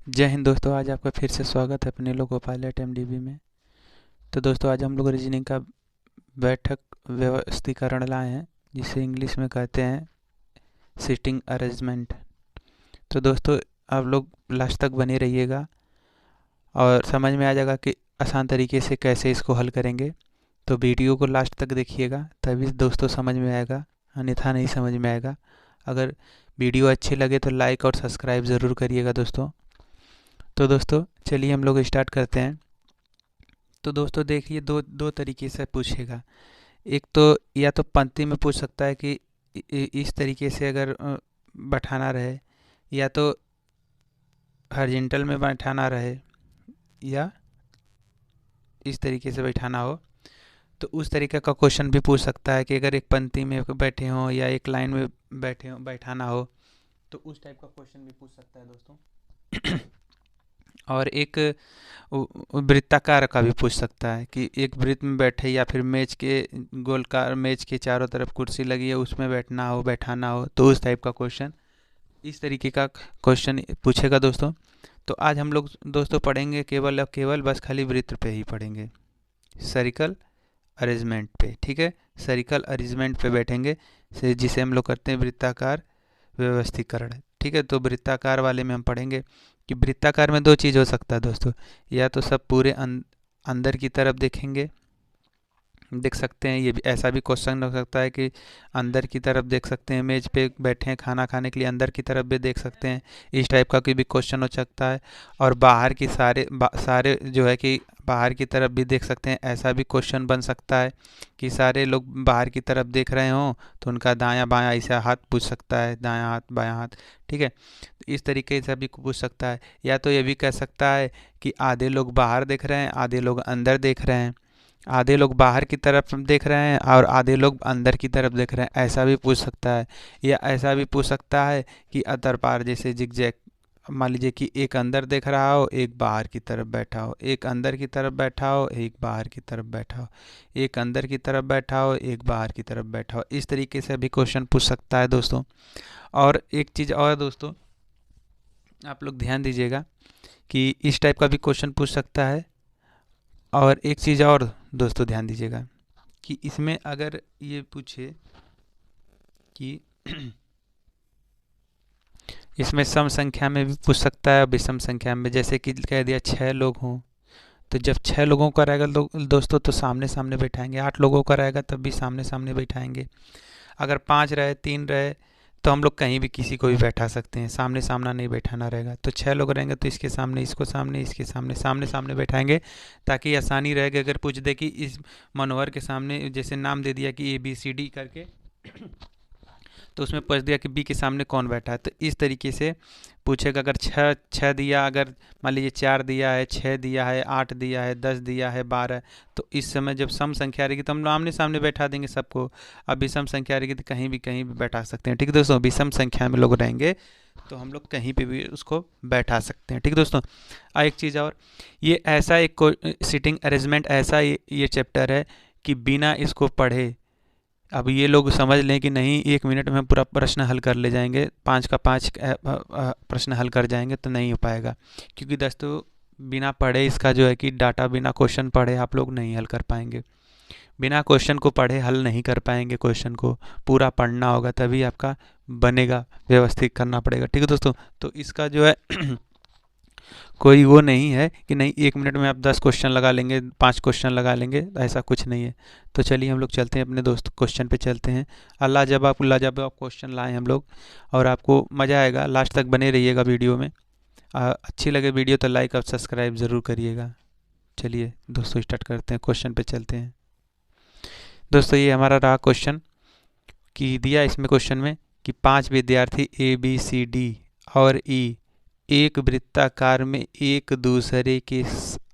जय हिंद दोस्तों। आज आपका फिर से स्वागत है अपने लोगो पायलट एमडीबी में। तो दोस्तों आज हम लोग रीजनिंग का बैठक व्यवस्थीकरण लाए हैं, जिसे इंग्लिश में कहते हैं सिटिंग अरेंजमेंट। तो दोस्तों आप लोग लास्ट तक बने रहिएगा और समझ में आ जाएगा कि आसान तरीके से कैसे इसको हल करेंगे। तो वीडियो को लास्ट तक देखिएगा, तभी दोस्तों समझ में आएगा, अन्यथा नहीं समझ में आएगा। अगर वीडियो अच्छी लगे तो लाइक और सब्सक्राइब ज़रूर करिएगा दोस्तों। तो दोस्तों चलिए हम लोग स्टार्ट करते हैं। तो दोस्तों देखिए, दो दो तरीके से पूछेगा। एक तो या तो पंक्ति में पूछ सकता है कि इस तरीके से अगर बैठाना रहे, या तो हॉरिजॉन्टल में बैठाना रहे, या इस तरीके से बैठाना हो। तो उस तरीके का क्वेश्चन भी पूछ सकता है कि अगर एक पंक्ति में बैठे हों या एक लाइन में बैठे हो बैठाना हो, तो उस टाइप का क्वेश्चन भी पूछ सकता है दोस्तों। और एक वृत्ताकार का भी पूछ सकता है कि एक वृत्त में बैठे, या फिर मेज के गोलकार मेज के चारों तरफ कुर्सी लगी है उसमें बैठना हो बैठाना हो, तो उस टाइप का क्वेश्चन, इस तरीके का क्वेश्चन पूछेगा दोस्तों। तो आज हम लोग दोस्तों पढ़ेंगे केवल और केवल बस खाली वृत्त पे ही पढ़ेंगे, सर्कल अरेंजमेंट पे। ठीक है, सर्कल अरेंजमेंट पे बैठेंगे, जिसे हम लोग करते हैं वृत्ताकार व्यवस्थीकरण। ठीक है, तो वृत्ताकार वाले में हम पढ़ेंगे कि वृत्ताकार में दो चीज़ हो सकता है दोस्तों। या तो सब पूरे अंदर की तरफ देखेंगे, देख सकते हैं, ये भी ऐसा भी क्वेश्चन हो सकता है कि अंदर की तरफ देख सकते हैं, मेज पे बैठे हैं खाना खाने के लिए अंदर की तरफ भी देख सकते हैं, इस टाइप का कोई भी क्वेश्चन हो सकता है। और बाहर की सारे जो है कि बाहर की तरफ भी देख सकते हैं, ऐसा भी क्वेश्चन बन सकता है कि सारे लोग बाहर की तरफ देख रहे हों, तो उनका दायां बायां ऐसा हाथ पूछ सकता है, दायां हाथ बायां हाथ। ठीक है, तो इस तरीके से भी पूछ सकता है। या तो ये भी कह सकता है कि आधे लोग बाहर देख रहे हैं, आधे लोग अंदर देख रहे हैं, आधे लोग बाहर की तरफ देख रहे हैं और आधे लोग अंदर की तरफ देख रहे हैं, ऐसा भी पूछ सकता है। या ऐसा भी पूछ सकता है कि अतर पार जैसे जिगजैग, मान लीजिए कि एक अंदर देख रहा हो एक बाहर की तरफ बैठा हो, एक अंदर की तरफ बैठा हो एक बाहर की तरफ बैठा हो, एक अंदर की तरफ बैठा हो एक बाहर की तरफ बैठा हो, इस तरीके से भी क्वेश्चन पूछ सकता है दोस्तों। और एक चीज़ और दोस्तों, आप लोग ध्यान दीजिएगा कि इस टाइप का भी क्वेश्चन पूछ सकता है। और एक चीज़ और दोस्तों ध्यान दीजिएगा कि इसमें अगर ये पूछे कि इसमें सम संख्या में भी पूछ सकता है, विषम संख्या में, जैसे कि कह दिया 6 लोग हों, तो जब 6 लोगों का रहेगा दोस्तों तो सामने सामने बैठाएंगे, 8 लोगों का रहेगा तब भी सामने सामने बैठाएंगे। अगर 5 रहे 3 रहे तो हम लोग कहीं भी किसी को भी बैठा सकते हैं, सामने सामना नहीं बैठाना रहेगा। तो 6 लोग रहेंगे तो इसके सामने इसको सामने इसके सामने सामने सामने बैठाएंगे, ताकि आसानी रहेगी। अगर पूछ दे कि इस मनोहर के सामने, जैसे नाम दे दिया कि ABCD करके, तो उसमें पूछ दिया कि बी के सामने कौन बैठा है, तो इस तरीके से पूछेगा। अगर छः छः दिया, अगर मान लीजिए 4 दिया है, 6 दिया है, 8 दिया है, 10 दिया है, 12, तो इस समय जब सम संख्या रहेगी तो हम आमने सामने बैठा देंगे सबको। अब विषम संख्या रहेगी तो कहीं भी बैठा सकते हैं। ठीक है दोस्तों, विषम संख्या में लोग रहेंगे तो हम लोग कहीं पे भी उसको बैठा सकते हैं। ठीक है दोस्तों, एक चीज़ और, ये ऐसा एक सिटिंग अरेंजमेंट ऐसा ये चैप्टर है कि बिना इसको पढ़े, अब ये लोग समझ लें कि नहीं 1 मिनट में पूरा प्रश्न हल कर ले जाएंगे, 5 का 5 प्रश्न हल कर जाएंगे, तो नहीं हो पाएगा। क्योंकि दोस्तों बिना पढ़े इसका जो है कि डाटा, बिना क्वेश्चन पढ़े आप लोग नहीं हल कर पाएंगे, बिना क्वेश्चन को पढ़े हल नहीं कर पाएंगे। क्वेश्चन को पूरा पढ़ना होगा तभी आपका बनेगा, व्यवस्थित करना पड़ेगा। ठीक है दोस्तों, तो इसका जो है कोई वो नहीं है कि नहीं 1 मिनट में आप 10 क्वेश्चन लगा लेंगे, 5 क्वेश्चन लगा लेंगे, ऐसा कुछ नहीं है। तो चलिए हम लोग चलते हैं अपने दोस्त क्वेश्चन पे चलते हैं। लाजवाब लाजवाब क्वेश्चन लाए हम लोग और आपको मज़ा आएगा, लास्ट तक बने रहिएगा वीडियो में। अच्छी लगे वीडियो तो लाइक और सब्सक्राइब ज़रूर करिएगा। चलिए दोस्तों स्टार्ट करते हैं, क्वेश्चन पे चलते हैं। दोस्तों ये हमारा रहा क्वेश्चन कि दिया इसमें क्वेश्चन में कि 5 विद्यार्थी ABCD और E एक वृत्ताकार में एक दूसरे के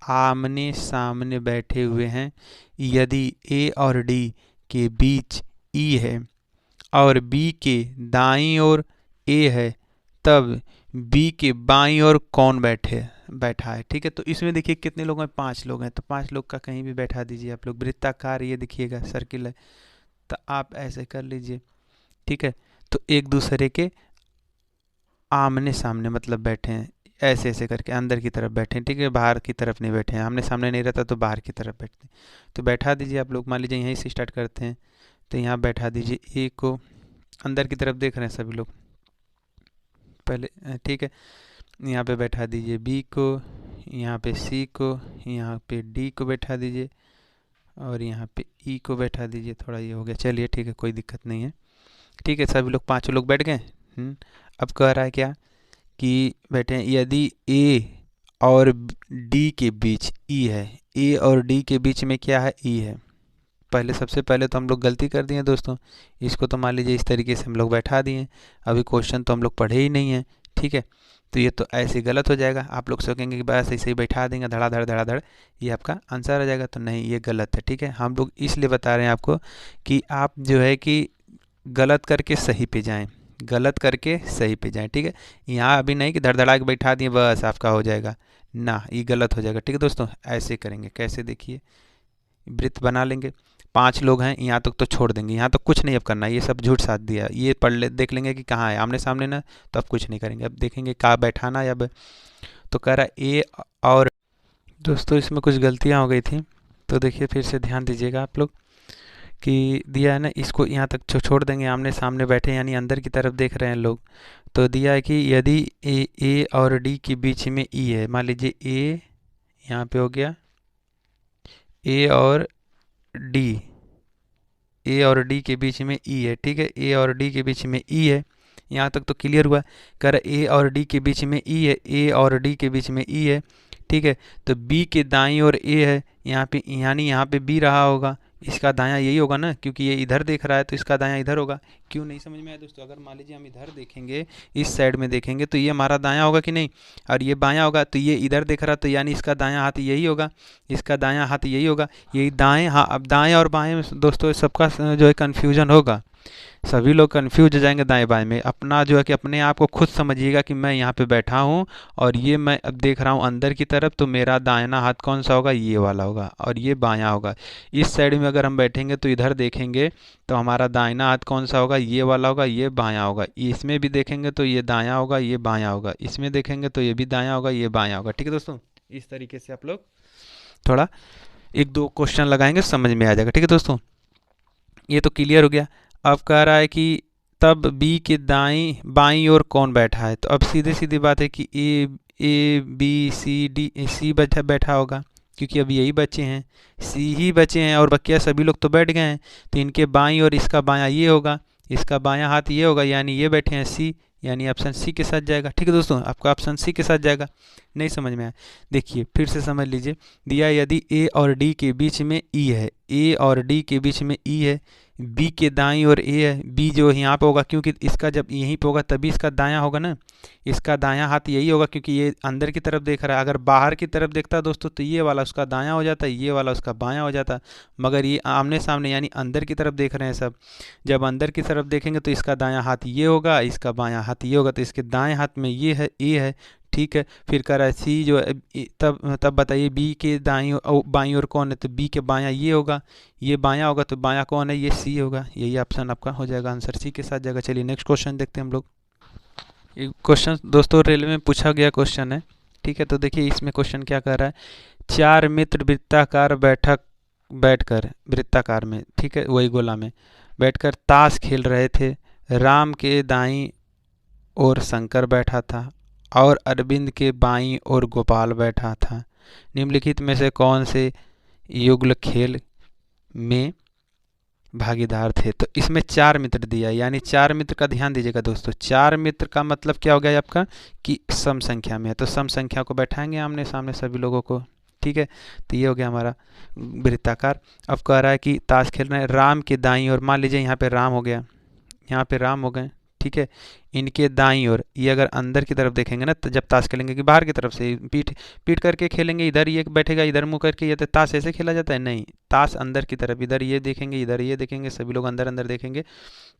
आमने सामने बैठे हुए हैं। यदि A और D के बीच E है और B के दाईं ओर A है, तब B के बाईं ओर कौन बैठा है। ठीक है, तो इसमें देखिए कितने लोग हैं, 5 लोग हैं, तो 5 लोग का कहीं भी बैठा दीजिए आप लोग। वृत्ताकार ये देखिएगा सर्किल है, तो आप ऐसे कर लीजिए। ठीक है, तो एक दूसरे के आमने सामने मतलब बैठे हैं, ऐसे ऐसे करके अंदर की तरफ बैठे, ठीक है, बाहर की तरफ नहीं बैठे हैं, आमने सामने नहीं रहता तो बाहर की तरफ बैठते हैं। तो बैठा दीजिए आप लोग, मान लीजिए यहीं से स्टार्ट करते हैं। तो यहाँ बैठा दीजिए ए को, अंदर की तरफ देख रहे हैं सभी लोग पहले, ठीक है। यहाँ पे बैठा दीजिए बी को, यहाँ पे सी को, यहाँ पे डी को बैठा दीजिए और यहाँ पे ई को बैठा दीजिए। थोड़ा ये हो गया, चलिए ठीक है, कोई दिक्कत नहीं है। ठीक है, सभी लोग पांचों लोग बैठ गए। अब कह रहा है क्या कि बैठे हैं, यदि ए और डी के बीच ई है, ए और डी के बीच में क्या है, ई है। पहले सबसे पहले तो हम लोग गलती कर दिए दोस्तों, इसको तो मान लीजिए इस तरीके से हम लोग बैठा दिए, अभी क्वेश्चन तो हम लोग पढ़े ही नहीं है, ठीक है। तो ये तो ऐसे गलत हो जाएगा, आप लोग सोचेंगे कि बस ऐसे ही बैठा देंगे धड़ाधड़ धड़ाधड़, ये आपका आंसर आ जाएगा। तो नहीं, ये गलत है, ठीक है। हम लोग इसलिए बता रहे हैं आपको कि आप जो है कि गलत करके सही पे जाएं, गलत करके सही पे जाएं, ठीक है। यहाँ अभी नहीं कि धड़धड़ा के बैठा दिए बस आपका हो जाएगा, ना, ये गलत हो जाएगा, ठीक है दोस्तों। ऐसे करेंगे, कैसे, देखिए, वृत्त बना लेंगे, 5 लोग हैं, यहाँ तक तो छोड़ देंगे, यहाँ तक कुछ नहीं अब करना, ये सब झूठ साथ दिया, ये पढ़ ले, देख लेंगे कि कहाँ है आमने सामने ना, तो अब कुछ नहीं करेंगे, अब देखेंगे कहाँ बैठाना है। अब तो कह रहा ए और, दोस्तों इसमें कुछ गलतियाँ हो गई थी, तो देखिए फिर से ध्यान दीजिएगा आप लोग कि दिया है ना, इसको यहाँ तक छोड़ देंगे, आमने सामने बैठे यानी अंदर की तरफ देख रहे हैं लोग। तो दिया है कि यदि ए और डी के बीच में ई है, मान लीजिए ए यहाँ पे हो गया, ए और डी, ए और डी के बीच में ई है, ठीक है, ए और डी के बीच में ई है, यहाँ तक तो क्लियर हुआ। कर ए और डी के बीच में ई है, ए और डी के बीच में ई है, ठीक है। तो बी के दाईं ओर ए है, यहाँ पे यानी यहाँ पे बी रहा होगा, इसका दायां यही होगा ना, क्योंकि ये इधर देख रहा है तो इसका दायां इधर होगा। क्यों नहीं समझ में आया दोस्तों? अगर मान लीजिए हम इधर देखेंगे, इस साइड में देखेंगे, तो ये हमारा दायां होगा कि नहीं, और ये बायां होगा, तो ये इधर देख रहा है तो यानी इसका दायां हाथ यही होगा, इसका दायां हाथ यही होगा, यही दाएं। हाँ, अब दाएं और बाएं में दोस्तों सबका जो है कन्फ्यूजन होगा, सभी लोग कंफ्यूज हो जाएंगे दाएं बाएं में। अपना जो है कि अपने आप को खुद समझिएगा कि मैं यहाँ पे बैठा हूँ और ये मैं अब देख रहा हूँ अंदर की तरफ, तो मेरा दाहिना हाथ कौन सा होगा, ये वाला होगा, और ये बायां होगा। इस साइड में अगर हम बैठेंगे तो इधर देखेंगे तो हमारा दाहिना हाथ कौन सा होगा, ये वाला होगा, ये बायां होगा। इसमें भी देखेंगे तो ये दायां होगा, ये बायां होगा, इसमें देखेंगे तो ये भी दायां होगा, ये बायां होगा। ठीक है दोस्तों, इस तरीके से आप लोग थोड़ा 1-2 क्वेश्चन लगाएंगे, समझ में आ जाएगा। ठीक है दोस्तों, ये तो क्लियर हो गया। अब कह रहा है कि तब बी के दाईं बाईं ओर कौन बैठा है, तो अब सीधे सीधी बात है कि ए बी सी डी, सी बैठा बैठा होगा, क्योंकि अब यही बचे हैं, सी ही बचे हैं और बकिया सभी लोग तो बैठ गए हैं। तो इनके बाईं और इसका बायां ये होगा, इसका बायां हाथ ये होगा, यानी ये बैठे हैं सी, यानी ऑप्शन सी के साथ जाएगा। ठीक है दोस्तों, आपका ऑप्शन सी के साथ जाएगा। नहीं समझ में आया, देखिए फिर से समझ लीजिए। दिया यदि ए और डी के बीच में ई है, ए और डी के बीच में ई है, बी के दाईं ओर ए है, बी जो यहाँ पे होगा क्योंकि इसका जब यहीं पे होगा तभी इसका दायां होगा ना, इसका दायां हाथ यही होगा क्योंकि ये अंदर की तरफ देख रहा है। अगर बाहर की तरफ देखता है दोस्तों तो ये वाला उसका दायां हो जाता है, ये वाला उसका बायां हो जाता, मगर ये आमने सामने यानी अंदर की तरफ देख रहे हैं सब। जब अंदर की तरफ देखेंगे तो इसका दायां हाथ ये होगा, इसका बायां हाथ ये होगा, तो इसके दाएं हाथ में ये है, ए है। ठीक है, फिर कह रहा है सी जो है, तब बताइए बी के दाईं बाईं ओर कौन है, तो बी के बायां ये होगा, ये बायां होगा, तो बायां कौन है, ये सी होगा। यही ऑप्शन आपका हो जाएगा, आंसर सी के साथ जाएगा। चलिए नेक्स्ट क्वेश्चन देखते हैं हम लोग। ये क्वेश्चन दोस्तों रेलवे में पूछा गया क्वेश्चन है, ठीक है। तो देखिए इसमें क्वेश्चन क्या कर रहा है, 4 मित्र वृत्ताकार बैठकर वृत्ताकार में, ठीक है, वही गोला में बैठकर ताश खेल रहे थे। राम के दाईं ओर शंकर बैठा था और अरविंद के बाईं ओर गोपाल बैठा था। निम्नलिखित में से कौन से युगल खेल में भागीदार थे। तो इसमें 4 मित्र दिया, यानी 4 मित्र का ध्यान दीजिएगा दोस्तों। 4 मित्र का मतलब क्या हो गया आपका कि सम संख्या में है, तो सम संख्या को बैठाएंगे आमने सामने सभी लोगों को। ठीक है, तो ये हो गया हमारा वृत्ताकार। अब कह रहा है कि ताश खेल रहे हैं, राम के दाईं ओर, मान लीजिए यहाँ पे राम हो गया, यहाँ पे राम हो गए, ठीक है। इनके दाईं ओर, ये अगर अंदर की तरफ देखेंगे ना तो जब ताश खेलेंगे कि बाहर की तरफ से पीठ पीठ करके खेलेंगे, इधर ये बैठेगा इधर मुंह करके, ये तो ताश ऐसे खेला जाता है, नहीं, ताश अंदर की तरफ, इधर ये देखेंगे इधर ये देखेंगे, सभी लोग अंदर अंदर देखेंगे।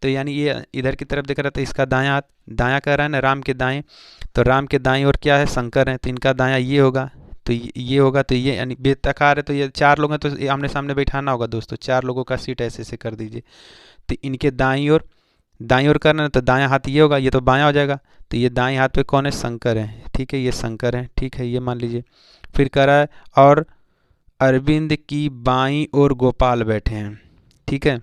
तो यानी ये इधर की तरफ देख रहा था, इसका दायां हाथ, दायां कह रहा है ना राम के दाएं, तो राम के दाएं ओर क्या है, शंकर है, तो इनका दायां ये होगा, तो ये होगा, तो ये यानी बेतकार है, तो ये 4 लोग हैं तो आमने सामने बैठाना होगा दोस्तों। 4 लोगों का सीट ऐसे ऐसे कर दीजिए, तो इनके दाईं ओर दाईं ओर करना है तो दायां हाथ ये होगा, ये तो बायां हो जाएगा। तो ये दाएं हाथ पे कौन है? शंकर है, ठीक है, ये शंकर है, ठीक है, ये मान लीजिए। फिर कह रहा है और अरविंद की बाईं ओर गोपाल बैठे हैं, ठीक है,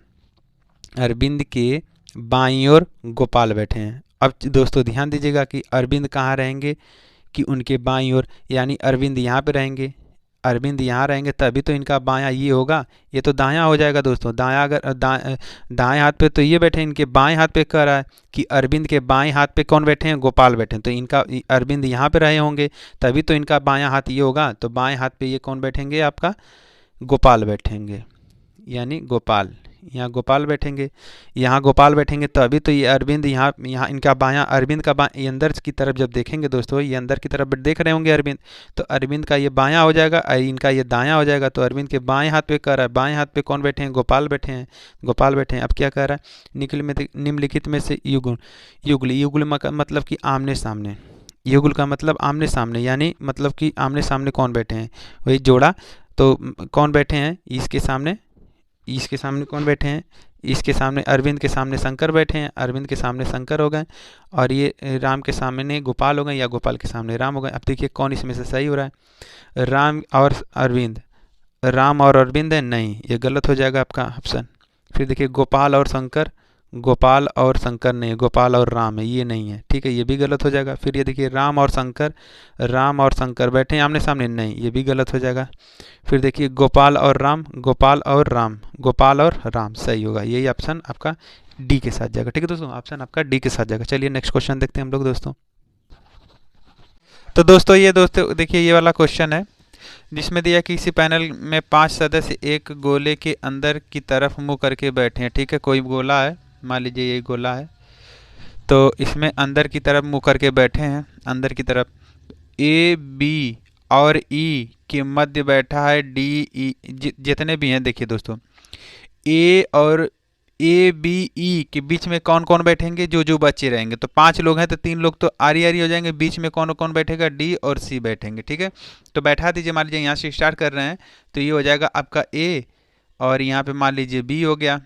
अरविंद के बाईं ओर गोपाल बैठे हैं। अब दोस्तों ध्यान दीजिएगा कि अरविंद कहाँ रहेंगे, कि उनके बाईं ओर, यानी अरविंद यहाँ पे रहेंगे, अरविंद यहाँ रहेंगे तभी तो इनका बायां ये होगा, ये तो दायां हो जाएगा दोस्तों। दायां अगर दाएं हाथ पे तो ये बैठे हैं, इनके बाएं हाथ पे कह रहा है कि अरविंद के बाएं हाथ पे कौन बैठे हैं? गोपाल बैठे हैं। तो इनका अरविंद यहाँ पे रहे होंगे तभी तो इनका बायां हाथ ये होगा, तो बाएं हाथ पे ये कौन बैठेंगे? आपका गोपाल बैठेंगे, यानी गोपाल, यहाँ गोपाल बैठेंगे, यहाँ गोपाल बैठेंगे तो अभी तो ये अरविंद यहाँ यहाँ इनका बायां, अरविंद का ये अंदर की तरफ जब देखेंगे दोस्तों, ये अंदर की तरफ देख रहे होंगे अरविंद, तो अरविंद का ये बायां हो जाएगा और इनका ये दायां हो जाएगा। तो अरविंद के बाएं हाथ पे कर रहा है, बाएं हाथ पे कौन बैठे हैं? गोपाल बैठे हैं, गोपाल बैठे हैं। अब क्या कह रहा है? निम्नलिखित में से युग्ल, युग्ल, युग्ल का मतलब कि आमने सामने, युग्ल का मतलब आमने सामने, यानी मतलब कि आमने सामने कौन बैठे हैं? वही जोड़ा। तो कौन बैठे हैं इसके सामने? इसके सामने कौन बैठे हैं? इसके सामने अरविंद के सामने शंकर बैठे हैं, अरविंद के सामने शंकर हो गए, और ये राम के सामने गोपाल हो गए, या गोपाल के सामने राम हो गए। अब देखिए कौन इसमें से सही हो रहा है? राम और अरविंद, राम और अरविंद है? नहीं, ये गलत हो जाएगा आपका ऑप्शन। फिर देखिए गोपाल और शंकर, गोपाल और शंकर नहीं, गोपाल और राम है, ये नहीं है, ठीक है, ये भी गलत हो जाएगा। फिर ये देखिए राम और शंकर, राम और शंकर बैठे हैं आमने सामने, नहीं, ये भी गलत हो जाएगा। फिर देखिए गोपाल और राम, गोपाल और राम, गोपाल और राम सही होगा, यही ऑप्शन आपका डी के साथ जाएगा, ठीक है दोस्तों, ऑप्शन आपका डी के साथ जाएगा। चलिए नेक्स्ट क्वेश्चन देखते हैं हम लोग दोस्तों। तो दोस्तों ये दोस्तों देखिए ये वाला क्वेश्चन है जिसमें दिया कि किसी पैनल में 5 सदस्य एक गोले के अंदर की तरफ मुंह करके बैठे हैं, ठीक है, कोई गोला है, मान लीजिए ये गोला है, तो इसमें अंदर की तरफ मुंह करके बैठे हैं, अंदर की तरफ। ए बी और ई के मध्य बैठा है डी ई, जितने भी हैं देखिए दोस्तों, ए और ए बी ई के बीच में कौन कौन बैठेंगे? जो जो बच्चे रहेंगे, तो 5 लोग हैं तो 3 लोग तो आरी आरी हो जाएंगे, बीच में कौन कौन बैठेगा? डी और सी बैठेंगे, ठीक है। तो बैठा दीजिए, मान लीजिए यहाँ से स्टार्ट कर रहे हैं तो ये हो जाएगा आपका ए, और यहाँ पे मान लीजिए बी हो गया,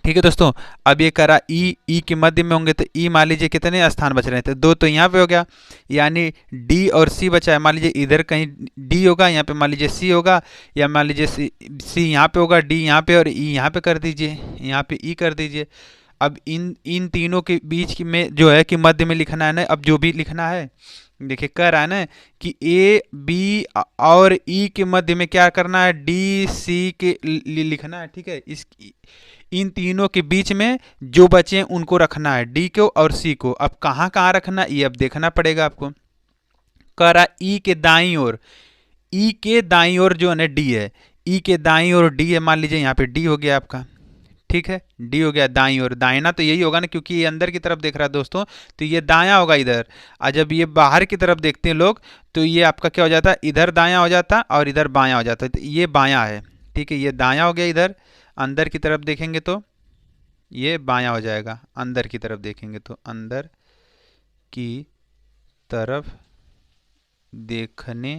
ठीक है दोस्तों। अब ये करा ई के मध्य में होंगे तो ई मान लीजिए कितने स्थान बच रहे थे? 2, तो यहाँ पे हो गया, यानी डी और सी बचा है। मान लीजिए इधर कहीं डी होगा, यहाँ पे मान लीजिए सी होगा, या मान लीजिए सी यहाँ पे होगा, डी यहाँ पे, और ई यहाँ पे कर दीजिए, यहाँ पे ई कर दीजिए। अब इन तीनों के बीच में जो है कि मध्य में लिखना है ना, अब जो भी लिखना है देखिए कह रहा है ना कि ए बी और ई के मध्य में क्या करना है? डी सी के लिखना है, ठीक है। इस इन तीनों के बीच में जो बचे हैं उनको रखना है, डी को और सी को। अब कहाँ कहाँ रखना है ये अब देखना पड़ेगा आपको। कह रहा ई के दाईं ओर, ई के दाईं ओर जो है ना डी है, ई के दाईं ओर डी है, मान लीजिए यहाँ पे डी हो गया आपका, ठीक है, डी हो गया दाईं ओर। दाहिना तो यही होगा ना, क्योंकि ये अंदर की तरफ देख रहा है दोस्तों, तो ये दायां होगा इधर। और जब ये बाहर की तरफ देखते हैं लोग तो ये आपका क्या हो जाता है? इधर दायां हो जाता और इधर बायां हो जाता है, तो ये बायां है, ठीक है, ये दायां हो गया इधर। अंदर की तरफ देखेंगे तो ये बायां हो जाएगा, अंदर की तरफ देखेंगे तो, अंदर की तरफ देखने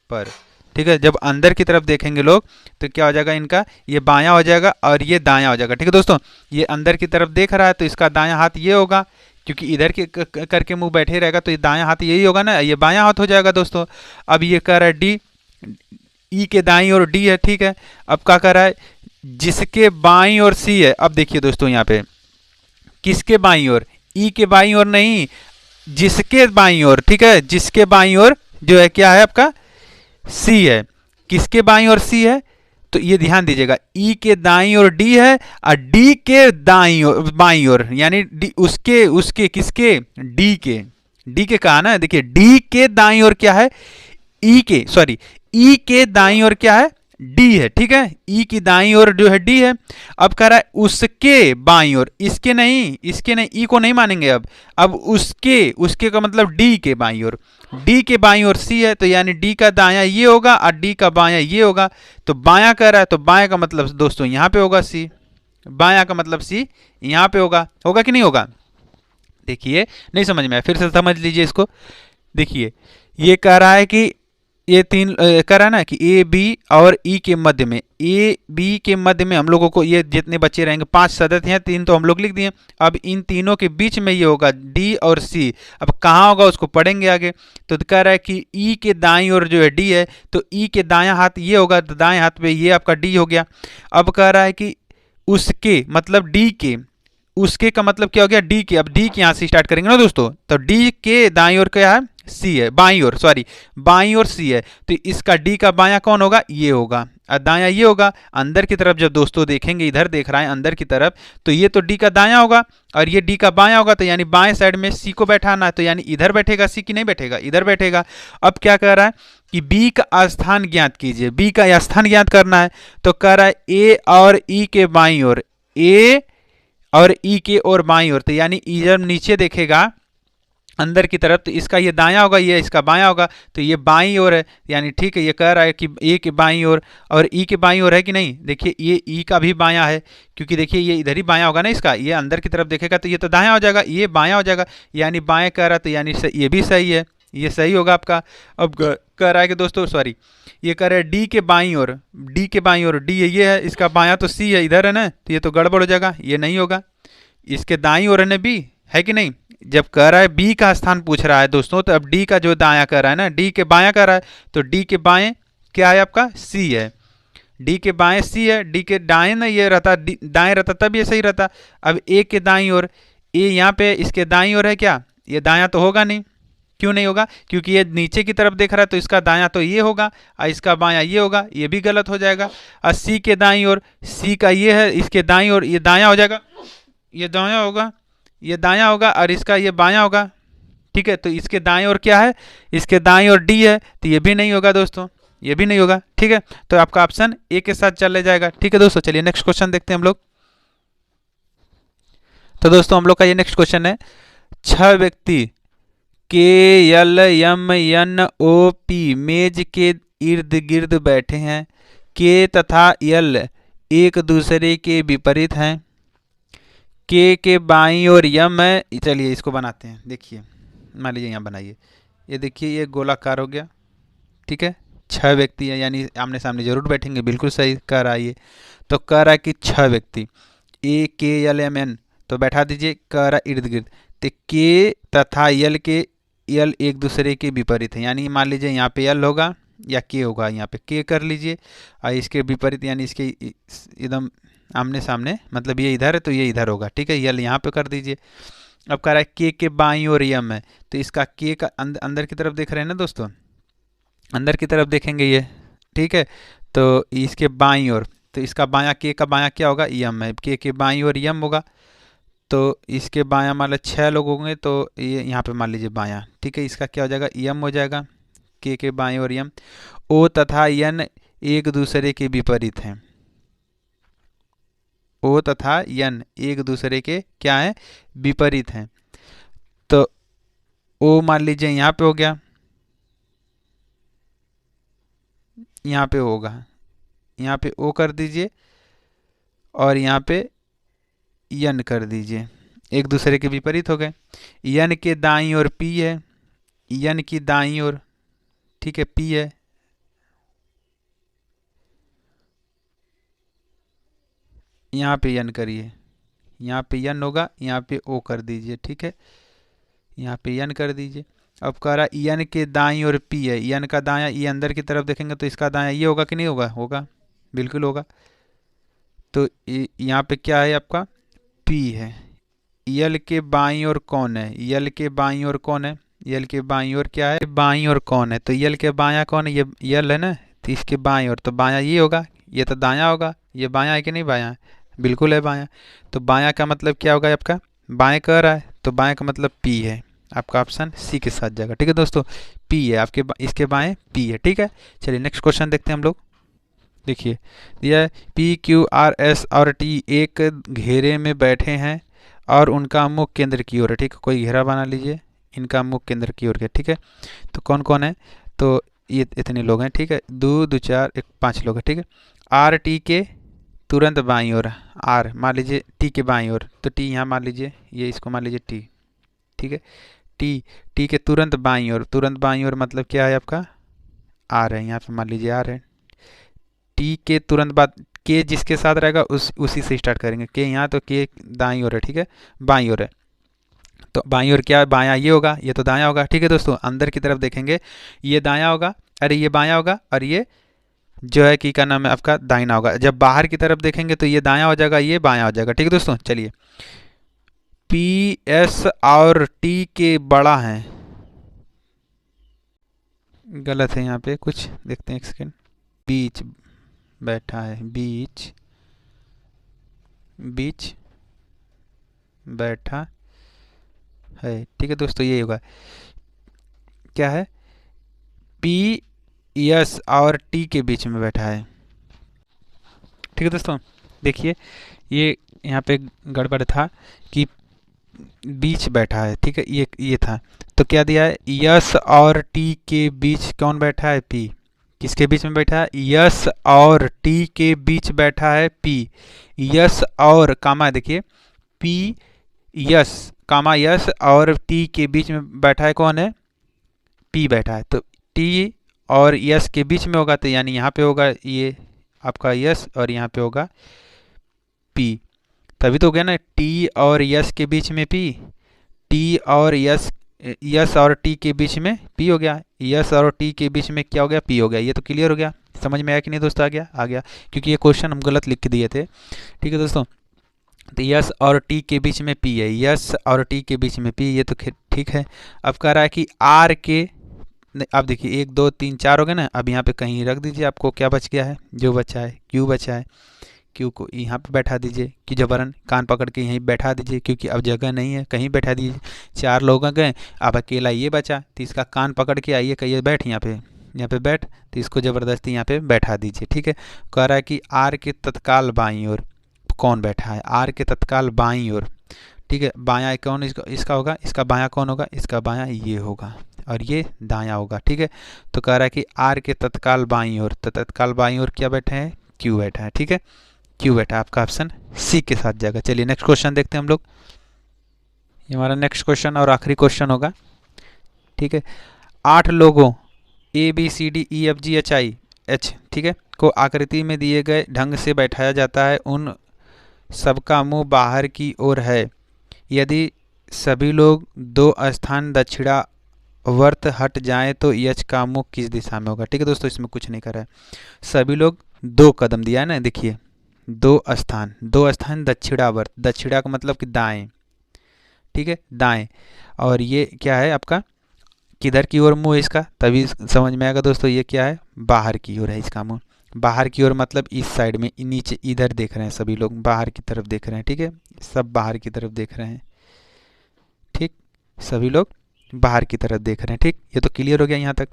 पर, ठीक है, जब अंदर की तरफ देखेंगे लोग तो क्या हो जाएगा? इनका ये बायां हो जाएगा और ये दायां हो जाएगा, ठीक है दोस्तों। ये अंदर की तरफ देख रहा है तो इसका दायां हाथ ये होगा, क्योंकि इधर के करके मुंह बैठे रहेगा तो ये दायां हाथ यही होगा ना, ये बायां हाथ हो जाएगा दोस्तों। अब ये कह रहा है डी, ई के दाईं ओर डी है, ठीक है। अब क्या कह रहा है? जिसके बाईं ओर सी है। अब देखिए दोस्तों यहाँ पे किसके बाईं ओर? ई के बाईं ओर नहीं, जिसके बाईं ओर, ठीक है, जिसके बाईं ओर जो है क्या है आपका? सी है। किसके बाईं ओर सी है? तो ये ध्यान दीजिएगा, ई के दाईं ओर डी है और डी के दाईं ओर बाईं ओर, यानी डी उसके उसके किसके? डी के कहा ना, देखिए डी के दाईं ओर क्या है? ई के, सॉरी, ई के दाईं ओर क्या है? डी है, ठीक है, ई की दाईं ओर जो है डी है। अब कह रहा है उसके बाईं ओर, इसके नहीं, इसके नहीं, ई को नहीं मानेंगे अब उसके का मतलब डी के बाईं ओर, डी के बाईं ओर सी है, तो यानी डी का दायां ये होगा और डी का बायां ये होगा। तो बायां कह रहा है तो बायां का मतलब दोस्तों यहाँ पे होगा सी, बायां का मतलब सी यहाँ पे होगा कि नहीं होगा? देखिए नहीं समझ में आया, फिर से समझ लीजिए इसको। देखिए ये कह रहा है कि ये तीन कह रहा है ना कि ए बी और ई के मध्य में, ए बी के मध्य में हम लोगों को ये जितने बच्चे रहेंगे, 5 सदस्य हैं, 3 तो हम लोग लिख दिए। अब इन तीनों के बीच में ये होगा डी और सी। अब कहाँ होगा उसको पढ़ेंगे आगे। तो कह रहा है कि ई के दाईं ओर जो है डी है, तो ई के दायां हाथ ये होगा, तो दाएं हाथ पे ये आपका डी हो गया। अब कह रहा है कि उसके मतलब डी के, उसके का मतलब क्या हो गया डी के। अब डी के यहां से स्टार्ट करेंगे ना दोस्तों, तो डी के दाईं ओर क्या है, सी है, बाईं ओर, सॉरी बाईं ओर सी है। तो इसका डी का बायां कौन होगा, ये होगा, और दायां ये होगा। अंदर की तरफ जब दोस्तों देखेंगे, इधर देख रहा है अंदर की तरफ, तो ये तो डी का दायां होगा और ये डी का बायां होगा, तो यानी बाएं साइड में सी को बैठाना है, तो यानी इधर बैठेगा सी की नहीं बैठेगा, इधर बैठेगा। अब क्या कह रहा है कि बी का स्थान ज्ञात कीजिए, बी का स्थान ज्ञात करना है। तो कह रहा है ए और ई के बाईं ओर, ए और ई के और बाईं ओर, तो यानी ई जब नीचे देखेगा अंदर की तरफ, तो इसका ये दायां होगा, ये इसका बायां होगा, तो ये बाईं ओर है। यानी ठीक है, ये कह रहा है कि ए के बाईं ओर और ई के बाईं ओर है कि नहीं। देखिए ये ई का भी बायां है, क्योंकि देखिए ये इधर ही बायां होगा ना इसका, ये अंदर की तरफ देखेगा तो ये तो दायां हो जाएगा, ये बायां हो जाएगा, यानी बाएं कह रहा है, तो यानी ये भी सही है, ये सही होगा आपका। अब कह रहा है कि दोस्तों सॉरी, ये कह रहा है डी के बाईं ओर, डी के बाईं ओर डी ये है, इसका बायां तो सी है, इधर है ना, तो ये तो गड़बड़ हो जाएगा, ये नहीं होगा। इसके दाईं ओर है बी, है कि नहीं। जब कह रहा है बी का स्थान पूछ रहा है दोस्तों, तो अब डी का जो दायां कह रहा है ना, डी के बायां कह रहा है, तो डी के बाएं क्या है आपका, सी है। डी के बाएं सी है, डी के दाएं ना ये रहता, दाएं रहता तब ये सही रहता। अब ए के दाईं ओर, ए यहाँ पे इसके दाईं ओर है क्या, ये दायां तो होगा नहीं। क्यों नहीं होगा, क्योंकि ये नीचे की तरफ देख रहा है, तो इसका दायां तो ये होगा और इसका बायां ये होगा, ये भी गलत हो जाएगा। और सी के दाईं ओर, सी का ये है, इसके दाईं ओर ये दायां हो जाएगा, ये दायां होगा, ये दायां होगा और इसका ये बायां होगा। ठीक है, तो इसके दाएं ओर क्या है, इसके दाएं ओर डी है, तो ये भी नहीं होगा दोस्तों, ये भी नहीं होगा। ठीक है, तो आपका ऑप्शन ए के साथ चले जाएगा। ठीक है दोस्तों, चलिए नेक्स्ट क्वेश्चन देखते हैं हम लोग। तो दोस्तों हम लोग का ये नेक्स्ट क्वेश्चन है, 6 व्यक्ति के L M N O P मेज के इर्द गिर्द बैठे हैं। के तथा एल एक दूसरे के विपरीत हैं। के बाईं ओर यम है। चलिए इसको बनाते हैं, देखिए मान लीजिए यहाँ बनाइए, ये देखिए ये गोलाकार हो गया। ठीक है, 6 व्यक्ति हैं, यानी आमने सामने जरूर बैठेंगे, बिल्कुल सही कह रहा है ये। तो कह रहा है कि 6 व्यक्ति, ए के एल एम एन, तो बैठा दीजिए, कह रहा इर्द गिर्द। तो के तथा यल के, यल एक दूसरे के विपरीत है, यानी मान लीजिए यहाँ पे यल होगा या के होगा, यहाँ पे के कर लीजिए, और इसके विपरीत यानी इसके एकदम आमने सामने, मतलब ये इधर है तो ये इधर होगा। ठीक है, यल यहाँ पे कर दीजिए। अब कह रहा है के बाईं ओर यम है, तो इसका के का अंदर की तरफ देख रहे हैं ना दोस्तों, अंदर की तरफ देखेंगे ये। ठीक है, तो इसके बाईं ओर, तो इसका बायां, के का बायां क्या होगा, यम है, के बाईं ओर यम होगा। तो इसके बायां मान लो 6 लोग होंगे, तो ये यहाँ पे मान लीजिए बायां। ठीक है, इसका क्या हो जाएगा, यम हो जाएगा, के बाएं ओर यम। ओ तथा यन एक दूसरे के विपरीत हैं। ओ तथा यन एक दूसरे के क्या है, विपरीत हैं। तो ओ मान लीजिए यहाँ पे हो गया, यहाँ पे होगा, यहाँ पे ओ कर दीजिए और यहाँ पे यन कर दीजिए, एक दूसरे के विपरीत हो गए। यन के दाईं ओर पी है, यन की दाईं ओर, ठीक है, पी है। यहाँ पे यन करिए, यहाँ पे यन होगा, यहाँ पे ओ कर दीजिए। ठीक है, यहाँ पे यन कर दीजिए। अब कह रहा यन के दाईं ओर पी है, यन का दायां, ये अंदर की तरफ देखेंगे तो इसका दायां ये होगा कि नहीं होगा, होगा, बिल्कुल होगा। तो यहाँ पे क्या है आपका, पी है। यल के बाईं ओर कौन है, यल के बाईं ओर कौन है, यल के बाईं ओर क्या है, बाईं ओर कौन है, तो यल के बायां कौन है, ये यल है ना, तो इसके बाईं ओर, तो बायां ये होगा, ये तो दायां होगा, ये बायां है कि नहीं, बायां है, बिल्कुल है बायां। तो बायां का मतलब क्या होगा आपका, बाएं कह रहा है, तो बाएं का मतलब पी है, आपका ऑप्शन सी के साथ जाएगा। ठीक है दोस्तों, पी है आपके, इसके बाएं पी है। ठीक है, चलिए नेक्स्ट क्वेश्चन देखते हैं हम लोग। देखिए यह पी क्यू आर एस और टी एक घेरे में बैठे हैं और उनका मुख केंद्र की ओर है। ठीक है, कोई घेरा बना लीजिए, इनका मुख केंद्र की ओर है। ठीक है, तो कौन कौन है, तो ये इतने लोग हैं। ठीक है, 2 2 4 1 5 लोग हैं। ठीक है, आर टी के तुरंत बाईं ओर, आर मान लीजिए टी के बाईं ओर, तो टी यहाँ मान लीजिए, ये इसको मान लीजिए टी। ठीक है, टी, टी के तुरंत बाईं ओर, तुरंत बाईं ओर मतलब क्या है आपका, आर है, यहाँ पे मान लीजिए आर है। टी के तुरंत बाद के जिसके साथ रहेगा उसी से स्टार्ट करेंगे। के यहाँ तो के दाईं ओर है, ठीक है, बाईं ओर है। तो बाईं ओर क्या है, बायां ये होगा, ये तो दायां होगा, ठीक है दोस्तों। अंदर की तरफ देखेंगे, ये दायां होगा, अरे ये बायां होगा, और ये जो है कि क्या नाम है आपका दाहिना होगा। जब बाहर की तरफ देखेंगे तो ये दायां हो जाएगा, ये बायां हो जाएगा, ठीक है दोस्तों। चलिए, पी एस और टी के बड़ा है, गलत है यहाँ पे कुछ, देखते हैं एक सेकेंड। बीच बैठा है, बीच बीच बैठा है, ठीक है दोस्तों, ये होगा क्या है, पी एस और टी के बीच में बैठा है, ठीक है दोस्तों। देखिए ये यहाँ पे गड़बड़ था कि बीच बैठा है, ठीक है, ये था। तो क्या दिया है, यस और टी के बीच कौन बैठा है, पी। किसके बीच में बैठा है, यस और टी के बीच बैठा है पी। यस और कामा, देखिए पी यस कामा यस और टी के बीच में बैठा है कौन है, पी बैठा है। तो टी और यस के बीच में होगा, तो यानी यहाँ पे होगा ये आपका यस और यहाँ पे होगा पी। तभी तो हो गया ना, टी और यस के बीच में पी, टी और यस और टी के बीच में पी हो गया, यस और टी के बीच में क्या हो गया, पी हो गया। ये तो क्लियर हो गया, समझ में आया कि नहीं दोस्तों, आ गया, क्योंकि ये क्वेश्चन हम गलत लिख के दिए थे, ठीक है दोस्तों। तो यस और टी के बीच में पी है, यस और टी के बीच में पी, ये तो ठीक है। अब कह रहा है कि आर के, अब देखिए 1 2 3 4 हो गए ना, अब यहाँ पे कहीं रख दीजिए, आपको क्या बच गया है, जो बचा है क्यू बचा है, क्यू को यहाँ पे बैठा दीजिए, कि जबरन कान पकड़ के यहीं बैठा दीजिए, क्योंकि अब जगह नहीं है, कहीं बैठा दीजिए। 4 लोग गए, अब अकेला ये बचा, तो इसका कान पकड़ के आइए, कहिए बैठ यहाँ पे बैठ, तो इसको ज़बरदस्ती यहाँ पे बैठा दीजिए, ठीक है। कह रहा है कि आर के तत्काल बाईं ओर कौन बैठा है, आर के तत्काल बाईं ओर, ठीक है। बायां कौन इसका होगा, इसका बायां कौन होगा, इसका बायां ये होगा, और ये दायां होगा, ठीक है। तो कह रहा है कि आर के तत्काल बाईं ओर, तो तत्काल बाईं ओर क्या बैठे हैं, क्यू बैठा है, ठीक है, क्यू बैठा। आपका ऑप्शन सी के साथ जाएगा। चलिए नेक्स्ट क्वेश्चन देखते हैं हम लोग, ये हमारा नेक्स्ट क्वेश्चन और आखिरी क्वेश्चन होगा, ठीक है। 8 लोगों A B C D E F G H I H, ठीक है, को आकृति में दिए गए ढंग से बैठाया जाता है। उन सबका मुंह बाहर की ओर है। यदि सभी लोग 2 स्थान दक्षिणावर्त हट जाएं तो यच का मुंह किस दिशा में होगा, ठीक है दोस्तों। इसमें कुछ नहीं करा है, सभी लोग 2 कदम दिया है ना, देखिए 2 स्थान दक्षिणावर्त, दक्षिणा का मतलब कि दाएं, ठीक है, दाएं। और ये क्या है आपका, किधर की ओर मुंह है इसका, तभी समझ में आएगा दोस्तों, ये क्या है, बाहर की ओर है इसका मुंह। बाहर की ओर मतलब इस साइड में, नीचे इधर देख रहे हैं, सभी लोग बाहर की तरफ देख रहे हैं, ठीक है, सब बाहर की तरफ देख रहे हैं, ठीक, सभी लोग बाहर की तरफ देख रहे हैं, ठीक। ये तो क्लियर हो गया यहाँ तक।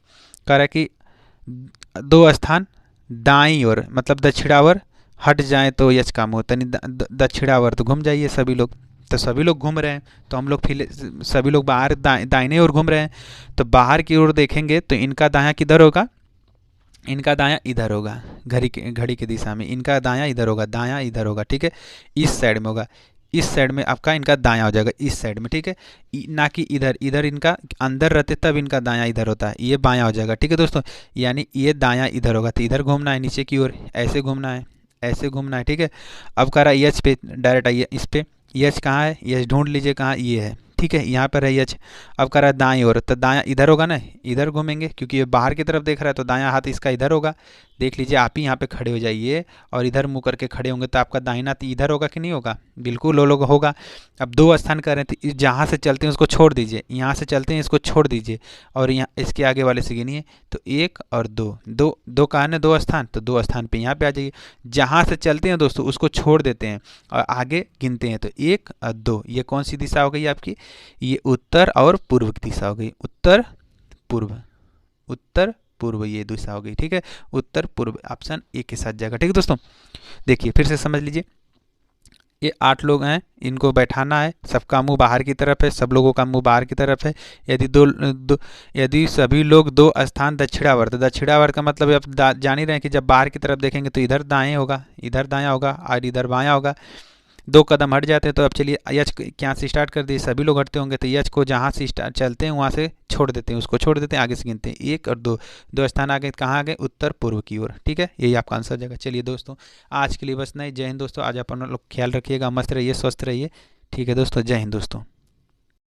कह रहा है कि 2 स्थान दाईं ओर मतलब दक्षिणावर हट जाएं तो यच काम होता नहीं, दक्षिणावर तो घूम जाइए सभी लोग, तो सभी लोग घूम रहे हैं, तो हम लोग फिर सभी लोग बाहर दाहिने ओर घूम रहे हैं, तो बाहर की ओर देखेंगे तो इनका दायां किधर होगा, इनका दायां इधर होगा, घड़ी की दिशा में, इनका दायां इधर होगा, दायां इधर होगा, ठीक है, इस साइड में होगा, इस साइड में आपका इनका दायां हो जाएगा, इस साइड में, ठीक है, ना कि इधर, इधर इनका अंदर रहते तब इनका दायां इधर होता है, ये बायां हो जाएगा, ठीक है दोस्तों। यानी ये दायां इधर होगा, तो इधर घूमना है, नीचे की ओर ऐसे घूमना है, ऐसे घूमना है, ठीक है। अब कह रहा है एच पे डायरेक्ट आइए, इस पे एच कहाँ है, एच ढूंढ लीजिए कहाँ, ये है, ठीक है, यहाँ पर है एच। अब कह रहा है दाएं ओर, तो दायां इधर होगा ना, इधर घूमेंगे, क्योंकि ये बाहर की तरफ देख रहा है, तो दायां हाथ इसका इधर होगा। देख लीजिए, आप ही यहाँ पे खड़े हो जाइए और इधर मुँह करके खड़े होंगे, तो आपका दाहिना तो इधर होगा कि नहीं होगा, बिल्कुल वो लोग होगा। अब 2 स्थान कर रहे हैं, तो जहाँ से चलते हैं उसको छोड़ दीजिए, यहाँ से चलते हैं इसको छोड़ दीजिए, और यहाँ इसके आगे वाले से गिनिए, तो 1 और 2, 2 कहा ना 2 स्थान, तो 2 स्थान पे यहाँ पे आ जाइए। जहाँ से चलते हैं दोस्तों उसको छोड़ देते हैं और आगे गिनते हैं, तो 1 और 2, ये कौन सी दिशा हो गई आपकी, ये उत्तर और पूर्व की दिशा हो गई, उत्तर पूर्व ये दिशा हो गई, ठीक है, उत्तर पूर्व, ऑप्शन ए के साथ जाएगा, ठीक है दोस्तों। देखिए फिर से समझ लीजिए, ये 8 लोग हैं, इनको बैठाना है, सबका मुंह बाहर की तरफ है, सब लोगों का मुंह बाहर की तरफ है। यदि सभी लोग 2 स्थान दक्षिणावर्त, दक्षिणावर्त का मतलब आप जान ही रहे हैं कि जब बाहर की तरफ देखेंगे तो इधर दाएं होगा, इधर दायां होगा और इधर बायां होगा। 2 कदम हट जाते हैं तो अब चलिए यच यहाँ से स्टार्ट कर दिए, सभी लोग हटते होंगे तो यच को जहाँ से स्टार्ट चलते हैं वहाँ से छोड़ देते हैं, उसको छोड़ देते हैं, आगे से गिनते हैं 1 और 2, 2 स्थान आगे कहाँ आ गए, उत्तर पूर्व की ओर। ठीक है, यही आपका आंसर जाएगा। चलिए दोस्तों आज के लिए बस नहीं, जय हिंद दोस्तों। आज अपन लोग ख्याल रखिएगा, मस्त रहिए, स्वस्थ रहिए। ठीक है दोस्तों, जय हिंद दोस्तों।